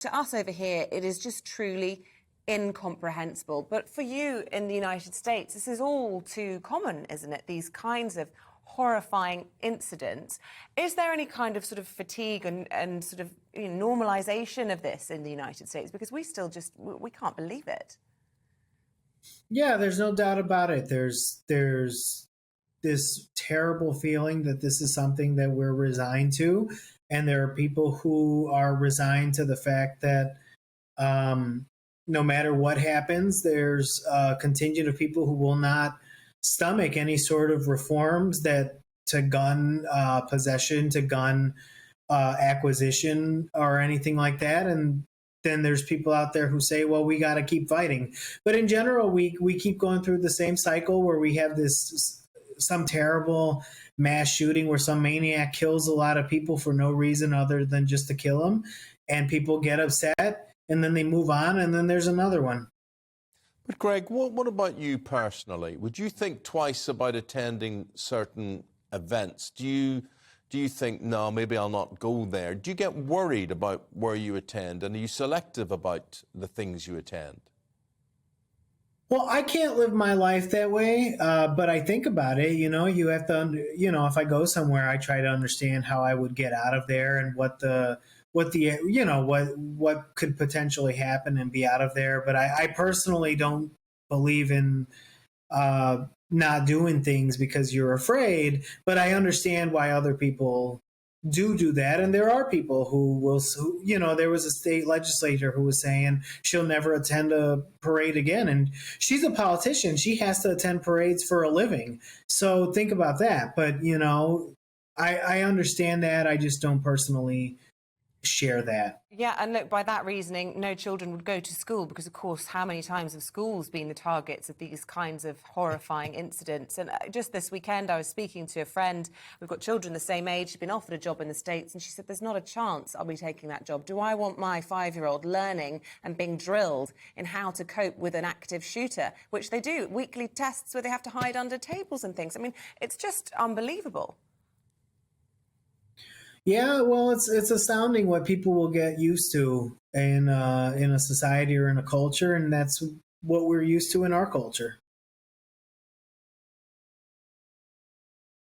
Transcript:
To us over here, it is just truly incomprehensible. But for you in the United States, this is all too common, isn't it? These kinds of horrifying incidents. Is there any kind of sort of fatigue and sort of normalization of this in the United States? Because we still just, we can't believe it. Yeah, there's no doubt about it. There's this terrible feeling that this is something that we're resigned to. And there are people who are resigned to the fact that no matter what happens, there's a contingent of people who will not stomach any sort of reforms that to gun possession, to gun acquisition, or anything like that. And then there's people out there who say, well, we got to keep fighting. But in general, we keep going through the same cycle where we have some terrible mass shooting where some maniac kills a lot of people for no reason other than just to kill them. And people get upset and then they move on, and then there's another one. But Greg, what about you personally? Would you think twice about attending certain events? Do you think, no, maybe I'll not go there? Do you get worried about where you attend, and are you selective about the things you attend? Well, I can't live my life that way, but I think about it. You have to, if I go somewhere, I try to understand how I would get out of there and what could potentially happen and be out of there. But I personally don't believe in not doing things because you're afraid. But I understand why other people do that. And there are people who will, there was a state legislator who was saying she'll never attend a parade again. And she's a politician. She has to attend parades for a living. So think about that. But, I understand that. I just don't personally share that. Yeah, and look, by that reasoning, no children would go to school because, of course, how many times have schools been the targets of these kinds of horrifying incidents? And just this weekend, I was speaking to a friend. We've got children the same age. She's been offered a job in the States, and she said, there's not a chance I'll be taking that job. Do I want my 5-year-old learning and being drilled in how to cope with an active shooter, which they do, weekly tests where they have to hide under tables and things? I mean, it's just unbelievable. Yeah, well, it's astounding what people will get used to in a society or in a culture, and that's what we're used to in our culture.